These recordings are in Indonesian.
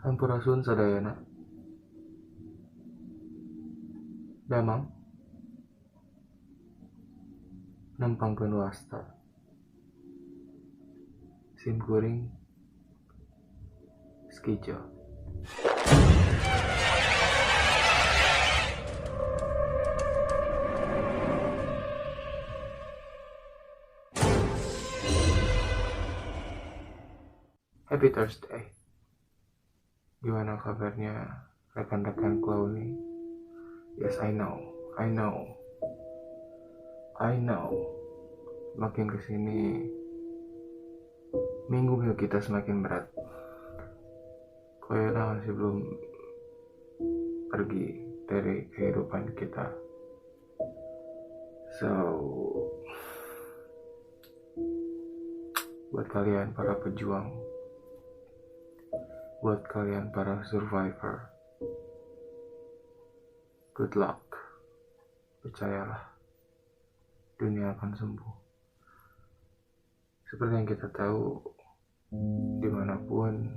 Hampurasun sadayana. Damang nempangkeun wasta. Simkuring Skijo. Happy Thursday. Gimana kabarnya rekan-rekan Clowny? Yes, I know. Makin kesini minggu kita semakin berat. Koyona masih belum pergi dari kehidupan kita. So, buat kalian para pejuang, buat kalian para survivor, good luck. Percayalah, dunia akan sembuh. Seperti yang kita tahu, dimanapun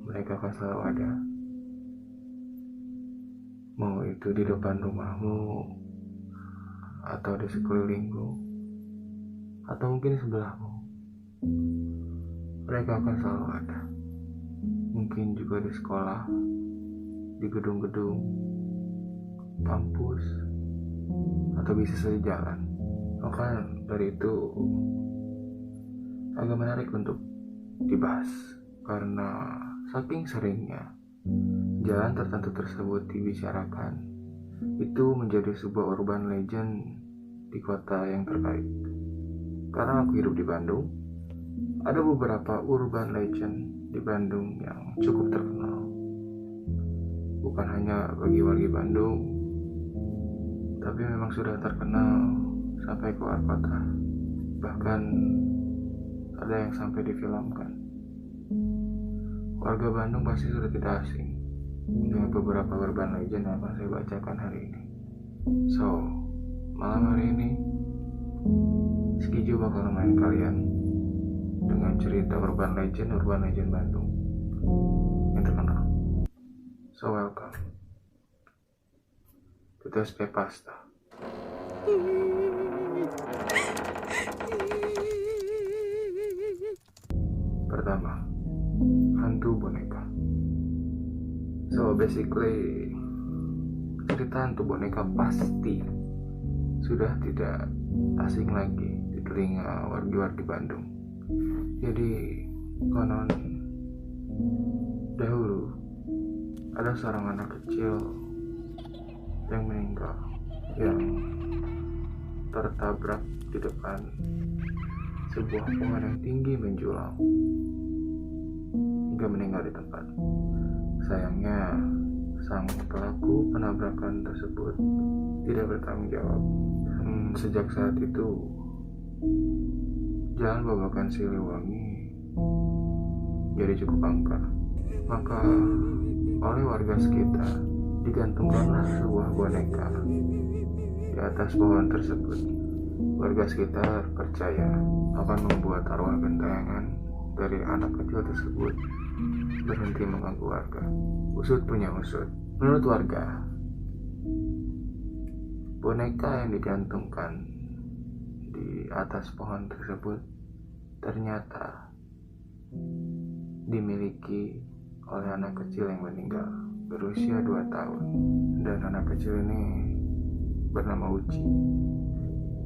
mereka akan selalu ada. Mau itu di depan rumahmu, atau di sekelilingmu, atau mungkin di sebelahmu. Mereka akan selalu ada. Mungkin juga di sekolah, di gedung-gedung, kampus, atau bisa saja jalan. Maka dari itu agak menarik untuk dibahas, karena saking seringnya jalan tertentu tersebut dibicarakan, itu menjadi sebuah urban legend di kota yang terkait. Karena aku hidup di Bandung, ada beberapa urban legend di Bandung yang cukup terkenal. Bukan hanya bagi warga Bandung, tapi memang sudah terkenal sampai keluar kota. Bahkan ada yang sampai difilmkan. Warga Bandung pasti sudah tidak asing dengan beberapa urban legend yang akan saya bacakan hari ini. So, malam hari ini Skijo bakal nemenin kalian dengan cerita urban legend Bandung yang terkenal. So welcome to Tospe Pasta. Pertama, hantu boneka. So basically, cerita hantu boneka pasti sudah tidak asing lagi di telinga warga-warga Bandung. Jadi konon dahulu ada seorang anak kecil yang meninggal, yang tertabrak di depan sebuah pohon yang tinggi menjulang hingga meninggal di tempat. Sayangnya sang pelaku penabrakan tersebut tidak bertanggung jawab. Sejak saat itu jalan Babakan Siliwangi jadi cukup angker. Maka oleh warga sekitar digantungkanlah sebuah boneka di atas pohon tersebut. Warga sekitar percaya akan membuat arwah gentayangan dari anak kecil tersebut berhenti mengganggu warga. Usut punya usut. Menurut warga, boneka yang digantungkan di atas pohon tersebut ternyata dimiliki oleh anak kecil yang meninggal berusia 2 tahun. Dan anak kecil ini bernama Uci,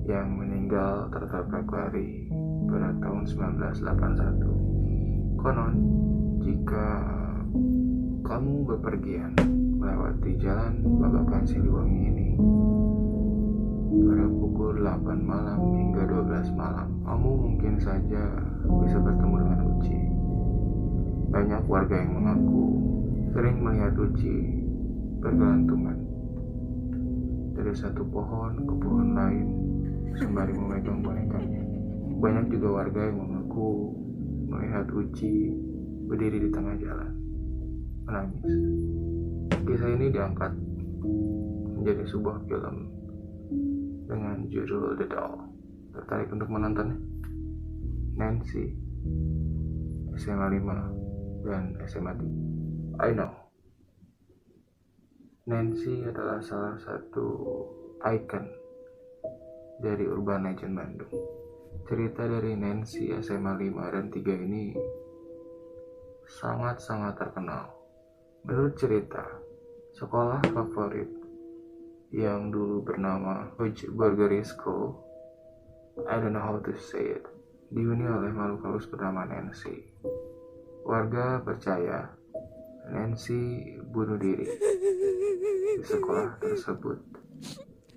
yang meninggal tertabrak lari pada tahun 1981. Konon, jika kamu bepergian melewati jalan Babakan Siliwangi ini pada pukul 8 malam hingga 12 malam, kamu mungkin saja bisa bertemu dengan Uci. Banyak warga yang mengaku sering melihat Uci bergelantungan dari satu pohon ke pohon lain sembari memegang bonekanya. Banyak juga warga yang mengaku melihat Uci berdiri di tengah jalan menangis. Kisah ini diangkat menjadi sebuah film dengan judul The Doll. Tertarik untuk menontonnya? Nancy, SMA 5, dan SMA 3. I know, Nancy adalah salah satu ikon dari urban legend Bandung. Cerita dari Nancy SMA 5 dan 3 ini sangat-sangat terkenal. Menurut cerita, sekolah favorit yang dulu bernama Hodge Burgery School, I don't know how to say it, dihuni oleh makhluk halus bernama Nancy. Warga percaya Nancy bunuh diri di sekolah tersebut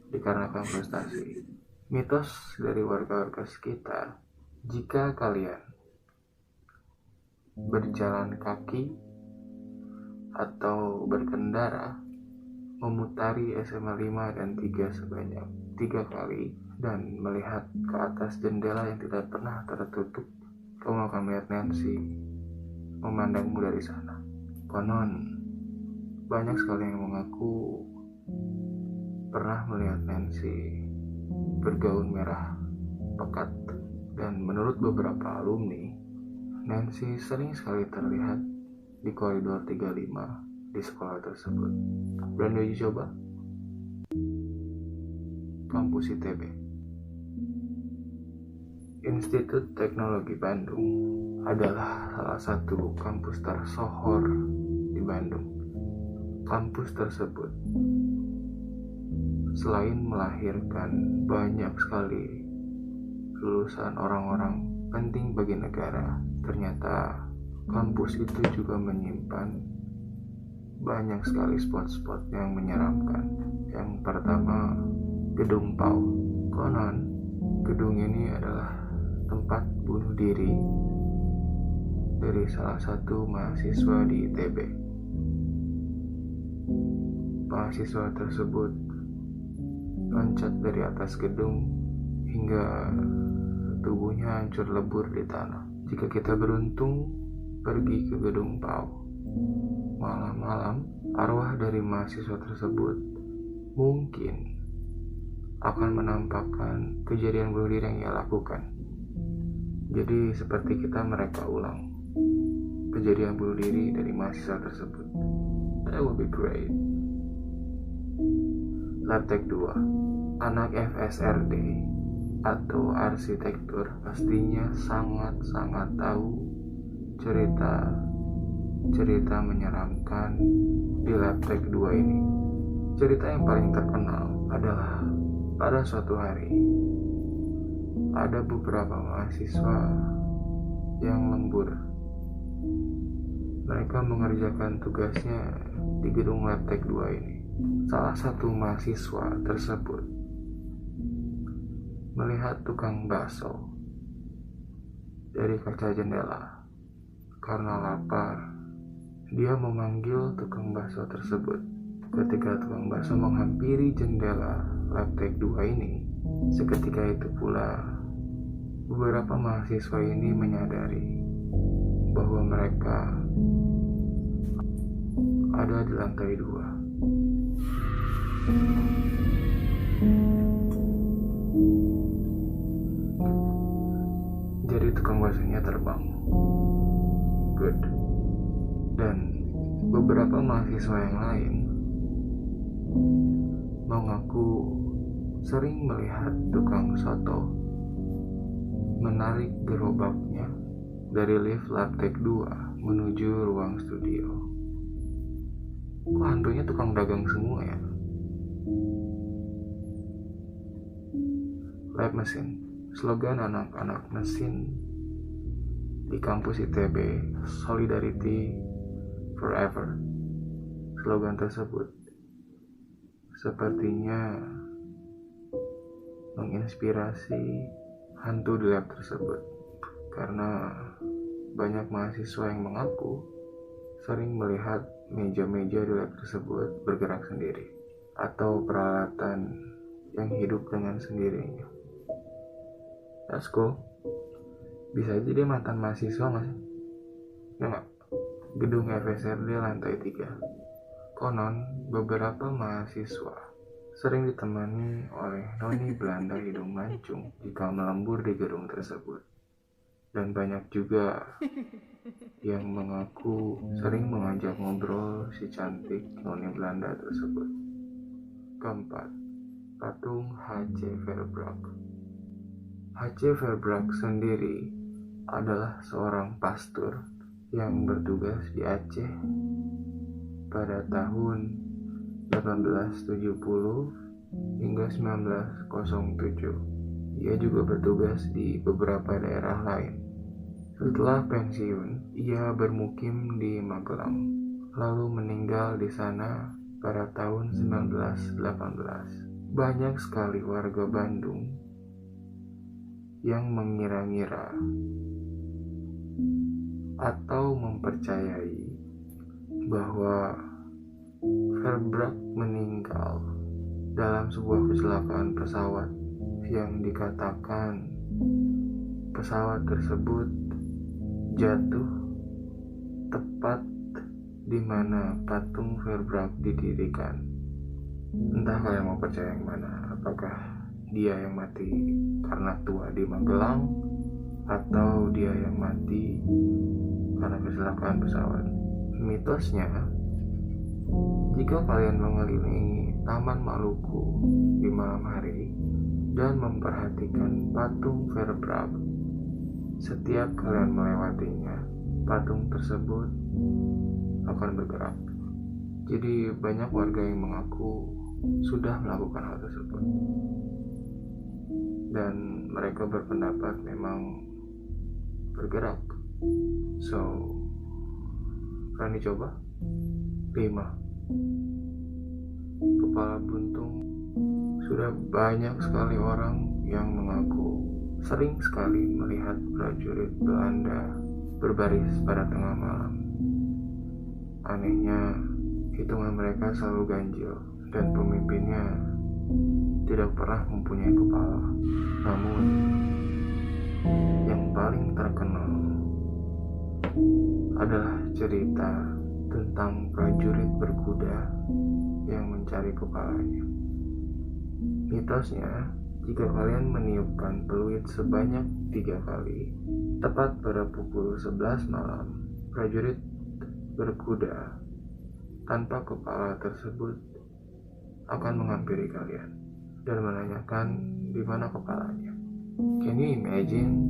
dikarenakan frustasi. Mitos dari warga-warga sekitar, jika kalian berjalan kaki atau berkendara memutari SMA 5 dan 3 sebanyak 3 kali dan melihat ke atas jendela yang tidak pernah tertutup, kamu akan melihat Nancy memandangmu dari sana. Konon, banyak sekali yang mengaku pernah melihat Nancy bergaun merah pekat, dan menurut beberapa alumni, Nancy sering sekali terlihat di koridor 35 di sekolah tersebut. Berani uji coba? Kampus ITB, Institut Teknologi Bandung, adalah salah satu kampus tersohor di Bandung. Kampus tersebut selain melahirkan banyak sekali lulusan orang-orang penting bagi negara, ternyata kampus itu juga menyimpan banyak sekali spot-spot yang menyeramkan. Yang pertama, Gedung PAU. Konon, gedung ini adalah tempat bunuh diri dari salah satu mahasiswa di ITB. Mahasiswa tersebut loncat dari atas gedung hingga tubuhnya hancur lebur di tanah. Jika kita beruntung pergi ke gedung PAU malam-malam, arwah dari mahasiswa tersebut mungkin akan menampakkan kejadian bunuh diri yang ia lakukan. Jadi seperti kita mereka ulang kejadian bunuh diri dari mahasiswa tersebut. That would be great. Labtek 2, anak FSRD atau arsitektur pastinya sangat-sangat tahu cerita menyeramkan di Labtek 2 ini. Cerita yang paling terkenal adalah pada suatu hari ada beberapa mahasiswa yang lembur. Mereka mengerjakan tugasnya di gedung Labtek 2 ini. Salah satu mahasiswa tersebut melihat tukang bakso dari kaca jendela. Karena lapar, dia memanggil tukang bakso tersebut. Ketika tukang bakso menghampiri jendela Labtek 2 ini, seketika itu pula beberapa mahasiswa ini menyadari bahwa mereka ada di lantai 2. Jadi tukang baksonya terbang. Good. Dan beberapa mahasiswa yang lain mengaku sering melihat tukang soto menarik gerobaknya dari lift Labtek 2 menuju ruang studio. Kok hantunya tukang dagang semua ya? Lab mesin, slogan anak-anak mesin di kampus ITB, Solidarity Forever. Slogan tersebut sepertinya menginspirasi hantu di lab tersebut, karena banyak mahasiswa yang mengaku sering melihat meja-meja di lab tersebut bergerak sendiri atau peralatan yang hidup dengan sendirinya. That's cool. Bisa aja dia mantan mahasiswa gak sih? Ya gak? Gedung FSRD lantai 3. Konon beberapa mahasiswa sering ditemani oleh noni Belanda hidung mancung jika melembur di gedung tersebut. Dan banyak juga yang mengaku sering mengajak ngobrol si cantik noni Belanda tersebut. Keempat, patung H.C. Verbrack. H.C. Verbrack sendiri adalah seorang pastor yang bertugas di Aceh pada tahun 1870 hingga 1907. Ia juga bertugas di beberapa daerah lain. Setelah pensiun, ia bermukim di Magelang, lalu meninggal di sana pada tahun 1918. Banyak sekali warga Bandung yang mengira-ngira atau mempercayai bahwa Verbrack meninggal dalam sebuah kecelakaan pesawat yang dikatakan pesawat tersebut jatuh tepat di mana patung Verbrack didirikan. Entah kalian mau percaya yang mana, apakah dia yang mati karena tua di Magelang atau dia yang mati karena kecelakaan pesawat. Mitosnya, jika kalian mengelilingi Taman Maluku di malam hari dan memperhatikan patung Verbrack, setiap kalian melewatinya, patung tersebut akan bergerak. Jadi banyak warga yang mengaku sudah melakukan hal tersebut. Dan mereka berpendapat memang bergerak. So, kalian dicoba? 5. Kepala buntung. Sudah banyak sekali orang yang mengaku sering sekali melihat prajurit Belanda berbaris pada tengah malam. Anehnya, hitungan mereka selalu ganjil dan pemimpinnya tidak pernah mempunyai kepala. Namun, yang paling terkenal adalah cerita tentang prajurit berkuda yang mencari kepalanya. Mitosnya, jika kalian meniupkan peluit sebanyak 3 kali, tepat pada pukul 11 malam, prajurit berkuda tanpa kepala tersebut akan menghampiri kalian dan menanyakan di mana kepalanya. Can you imagine?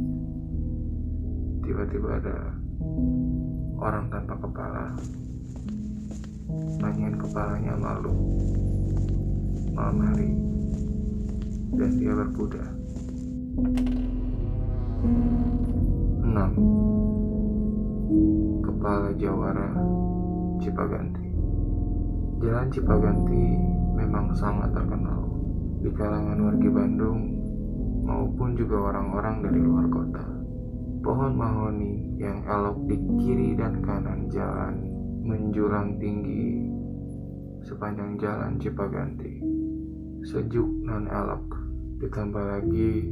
Tiba-tiba ada orang tanpa kepala nanyain kepalanya malam hari, dan dia berkuda. 6. Kepala Jawara Cipaganti. Jalan Cipaganti memang sangat terkenal di kalangan warga Bandung maupun juga orang-orang dari luar kota. Pohon mahoni yang elok di kiri dan kanan jalan menjulang tinggi sepanjang jalan Cipaganti. Sejuk nan elok, ditambah lagi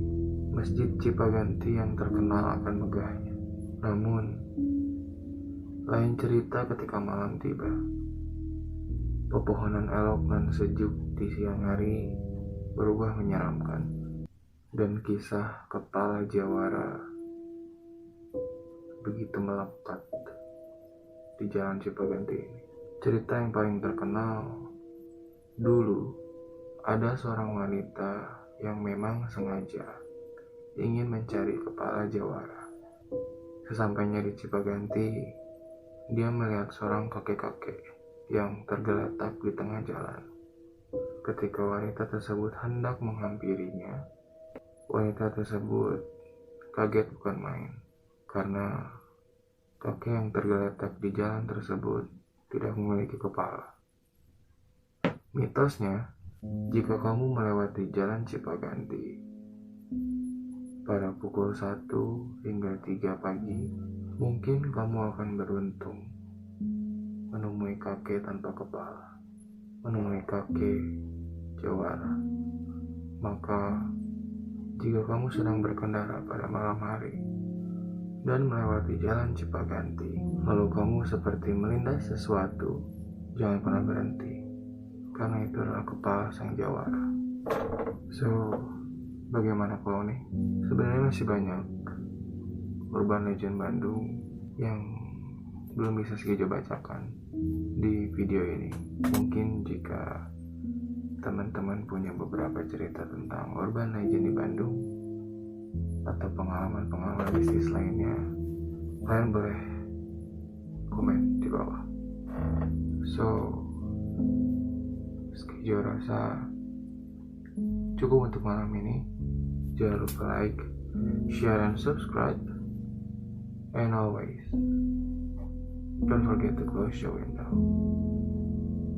Masjid Cipaganti yang terkenal akan megahnya. Namun, lain cerita ketika malam tiba. Pepohonan elok dan sejuk di siang hari berubah menyeramkan, dan kisah kepala Jawara begitu melekat di jalan Cipaganti ini. Cerita yang paling terkenal, dulu ada seorang wanita yang memang sengaja ingin mencari kepala Jawara. Sesampainya di Cipaganti, dia melihat seorang kakek-kakek yang tergeletak di tengah jalan. Ketika wanita tersebut hendak menghampirinya, wanita tersebut kaget bukan main, karena kakek yang tergeletak di jalan tersebut tidak memiliki kepala. Mitosnya, jika kamu melewati jalan Cipaganti pada pukul 1 hingga 3 pagi, mungkin kamu akan beruntung menemui kakek tanpa kepala, menemui kakek Jawara. Maka, jika kamu sedang berkendara pada malam hari dan melewati jalan Cipaganti, lalu kamu seperti melindas sesuatu, jangan pernah berhenti, karena itu adalah kepala sang Jawara. So, bagaimana kalau nih? Sebenarnya masih banyak urban legend Bandung yang belum bisa saya bacakan di video ini. Mungkin jika teman-teman punya beberapa cerita tentang urban legend di Bandung atau pengalaman-pengalaman bisnis lainnya, kalian boleh komen di bawah. So, Skejo rasa cukup untuk malam ini. Jangan lupa like, share, and subscribe. And always, don't forget to close your window,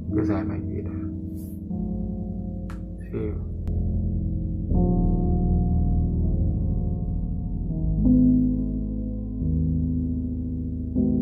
because I might be there. See you.